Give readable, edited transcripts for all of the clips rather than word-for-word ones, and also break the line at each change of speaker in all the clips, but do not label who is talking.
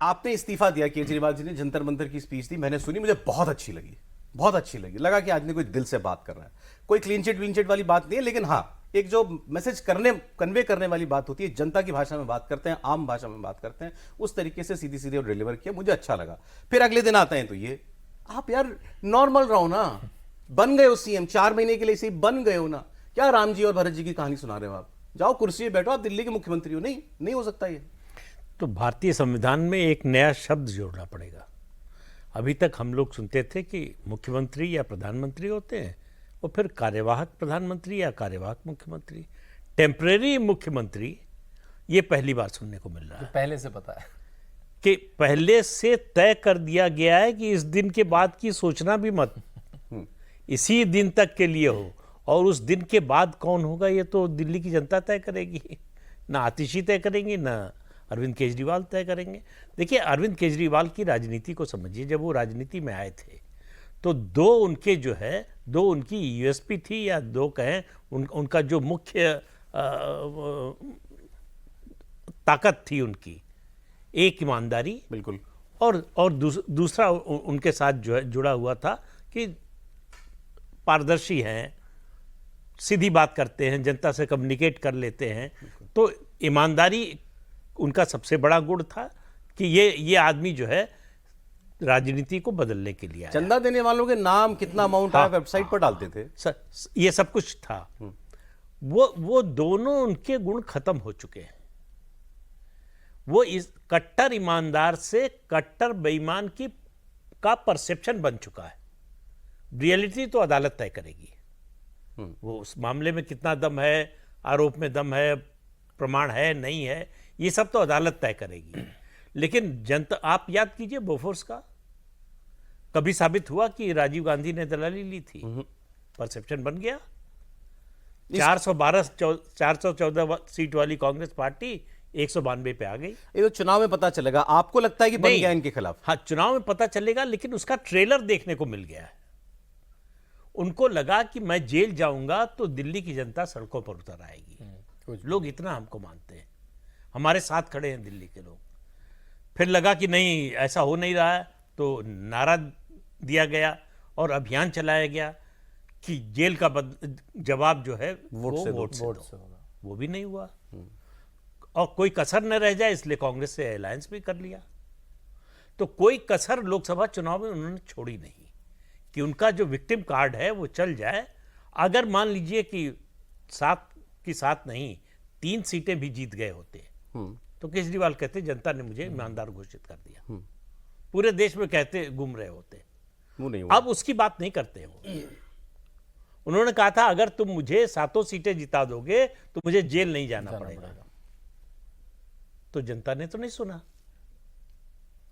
आपने इस्तीफा दिया, केजरीवाल जी ने जंतर मंतर की स्पीच दी, मैंने सुनी, मुझे बहुत अच्छी लगी, बहुत अच्छी लगी। लगा कि आदमी कोई दिल से बात कर रहा है, कोई क्लीन चिट वाली बात नहीं है, लेकिन हाँ एक जो मैसेज कन्वे करने वाली बात होती है, जनता की भाषा में बात करते हैं, आम भाषा में बात करते हैं, उस तरीके से सीधी सीधी और डिलीवर किया, मुझे अच्छा लगा। फिर अगले दिन आते हैं तो ये, आप यार नॉर्मल रहो ना, बन गए हो सीएम, 4 महीने के लिए सही बन गए हो ना, क्या राम जी और भरत जी की कहानी सुना रहे हो आप? जाओ कुर्सी पे बैठो, आप दिल्ली के मुख्यमंत्री हो। नहीं, नहीं हो सकता ये।
तो भारतीय संविधान में एक नया शब्द जोड़ना पड़ेगा। अभी तक हम लोग सुनते थे कि मुख्यमंत्री या प्रधानमंत्री होते हैं और फिर कार्यवाहक प्रधानमंत्री या कार्यवाहक मुख्यमंत्री। टेम्परेरी मुख्यमंत्री, ये पहली बार सुनने को मिल रहा है।
पहले से पता है
कि पहले से तय कर दिया गया है कि इस दिन के बाद की सोचना भी मत, इसी दिन तक के लिए हो, और उस दिन के बाद कौन होगा ये तो दिल्ली की जनता तय करेगी, ना आतिशी तय करेंगी, ना अरविंद केजरीवाल तय करेंगे। देखिए, अरविंद केजरीवाल की राजनीति को समझिए। जब वो राजनीति में आए थे तो दो उनकी यूएसपी थी, या दो कहें उनका जो मुख्य ताकत थी उनकी, एक ईमानदारी,
बिल्कुल,
और दूसरा उनके साथ जो है जुड़ा हुआ था कि पारदर्शी हैं, सीधी बात करते हैं, जनता से कम्युनिकेट कर लेते हैं। तो ईमानदारी उनका सबसे बड़ा गुण था कि ये आदमी जो है राजनीति को बदलने के लिए आया।
चंदा देने वालों के नाम, कितना अमाउंट आया, वेबसाइट पर डालते थे,
ये सब कुछ था। वो दोनों उनके गुण खत्म हो चुके हैं। वो इस कट्टर ईमानदार से कट्टर बेईमान का परसेप्शन बन चुका है। रियलिटी तो अदालत तय करेगी, वो उस मामले में कितना दम है, आरोप में दम है, प्रमाण है नहीं है, ये सब तो अदालत तय करेगी। लेकिन जनता, आप याद कीजिए बोफोर्स का, कभी साबित हुआ कि राजीव गांधी ने दलाली ली थी? परसेप्शन बन गया। 414 सीट वाली कांग्रेस पार्टी 192 पे आ गई।
ये तो चुनाव में पता चलेगा। आपको लगता है कि बन गया इनके खिलाफ?
हाँ, चुनाव में पता चलेगा, लेकिन उसका ट्रेलर देखने को मिल गया है। उनको लगा कि मैं जेल जाऊंगा तो दिल्ली की जनता सड़कों पर उतर आएगी। लोग इतना हमको मानते हैं, हमारे साथ खड़े हैं दिल्ली के लोग। फिर लगा कि नहीं, ऐसा हो नहीं रहा है, तो नारा दिया गया और अभियान चलाया गया कि जेल का जवाब जो है वोट से दो। वो भी नहीं हुआ, और कोई कसर न रह जाए इसलिए कांग्रेस से अलायंस भी कर लिया। तो कोई कसर लोकसभा चुनाव में उन्होंने छोड़ी नहीं कि उनका जो विक्टिम कार्ड है वो चल जाए। अगर मान लीजिए कि 7 की 7 नहीं, 3 सीटें भी जीत गए होते तो केजरीवाल कहते जनता ने मुझे ईमानदार घोषित कर दिया, पूरे देश में कहते घूम रहे होते।
वो नहीं हुआ।
अब उसकी बात नहीं करते हो। उन्होंने कहा था अगर तुम मुझे 7 सीटें जिता दोगे तो मुझे जेल नहीं जाना पड़ेगा। तो जनता ने तो नहीं सुना।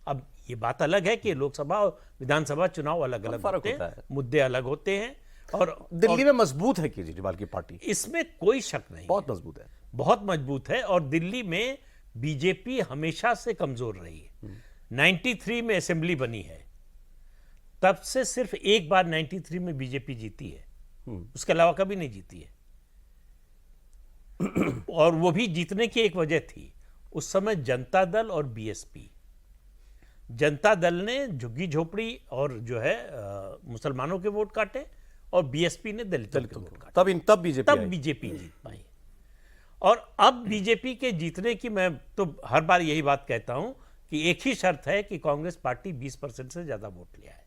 अब ये बात अलग है कि लोकसभा और विधानसभा चुनाव अलग अलग होते हैं, मुद्दे अलग होते हैं। और
दिल्ली में मजबूत है केजरीवाल की पार्टी,
इसमें कोई शक नहीं,
बहुत मजबूत है,
बहुत मजबूत है। और दिल्ली में बीजेपी हमेशा से कमजोर रही है। 93 में असेंबली बनी है, तब से सिर्फ एक बार 93 में बीजेपी जीती है, उसके अलावा कभी नहीं जीती है। और वो भी जीतने की एक वजह थी, उस समय जनता दल और बीएसपी। जनता दल ने झुग्गी झोपड़ी और जो है मुसलमानों के वोट काटे, और बीएसपी ने दलितों के वोट काटे।
तब
बीजेपी जीत पाई। और अब बीजेपी के जीतने की मैं तो हर बार यही बात कहता हूं कि एक ही शर्त है कि कांग्रेस पार्टी 20% से ज्यादा वोट ले आए।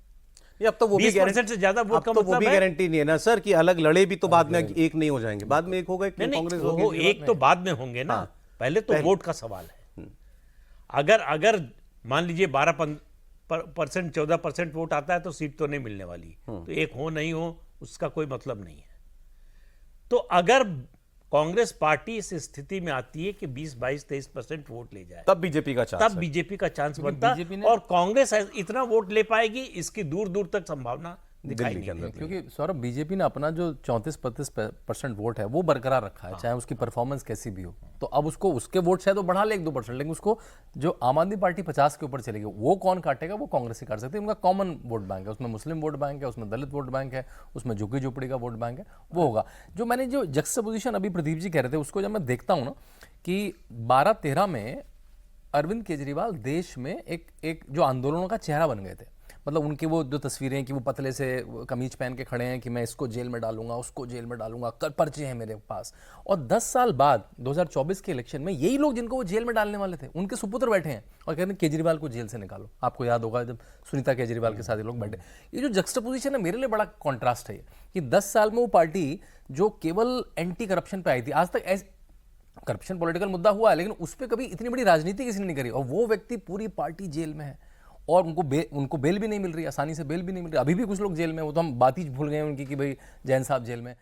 अब तो वो
20% से ज्यादा वोट का
मतलब
वो भी
गारंटी नहीं है ना सर कि अलग लड़े भी तो बाद में एक नहीं हो जाएंगे, बाद में एक होगा,
कांग्रेस होगी, एक तो बाद में होंगे ना। पहले तो वोट का सवाल है। अगर मान लीजिए 12% 14% वोट आता है तो सीट तो नहीं मिलने वाली। तो एक हो नहीं हो उसका कोई मतलब नहीं है। तो अगर कांग्रेस पार्टी इस स्थिति में आती है कि 20, 22, 23% वोट ले जाए,
तब बीजेपी का चांस
बनता है। और कांग्रेस इतना वोट ले पाएगी इसकी दूर दूर तक संभावना दिखाई नहीं देती।
क्योंकि सौरभ, बीजेपी ने अपना जो 34-35% वोट है वो बरकरार रखा है, चाहे उसकी परफॉर्मेंस कैसी भी हो। तो अब उसको उसके वोट शायद वो बढ़ा ले 1-2%, लेकिन उसको जो आम आदमी पार्टी 50 के ऊपर चलेगी वो कौन काटेगा? वो कांग्रेस ही काट सकती है। उनका कॉमन वोट बैंक है, उसमें मुस्लिम वोट बैंक है, उसमें दलित वोट बैंक है, उसमें झुग्गी झोपड़ी का वोट बैंक है, वो होगा। जो मैंने जो जक्सपोजिशन अभी प्रदीप जी कह रहे थे उसको जब मैं देखता हूँ ना कि 12-13 में अरविंद केजरीवाल देश में एक जो आंदोलनों का चेहरा बन गए थे। मतलब उनकी वो जो तस्वीरें कि वो पतले से कमीज पहन के खड़े हैं कि मैं इसको जेल में डालूंगा, उसको जेल में डालूंगा, पर्चे हैं मेरे पास। और 10 साल बाद 2024 के इलेक्शन में यही लोग जिनको वो जेल में डालने वाले थे, उनके सुपुत्र बैठे हैं और कहते हैं केजरीवाल को जेल से निकालो। आपको याद होगा जब सुनीता केजरीवाल के साथ ये लोग बैठे। ये जो जक्स्टापोजिशन है मेरे लिए बड़ा कॉन्ट्रास्ट है कि 10 साल में वो पार्टी जो केवल एंटी करप्शन पे आई थी, आज तक करप्शन पॉलिटिकल मुद्दा हुआ है लेकिन उस पर कभी इतनी बड़ी राजनीति किसी ने नहीं करी, और वो व्यक्ति पूरी पार्टी जेल में है और उनको बेल भी नहीं मिल रही, आसानी से बेल भी नहीं मिल रही। अभी भी कुछ लोग जेल में, वो तो हम बात ही भूल गए उनकी कि भाई जैन साहब जेल में।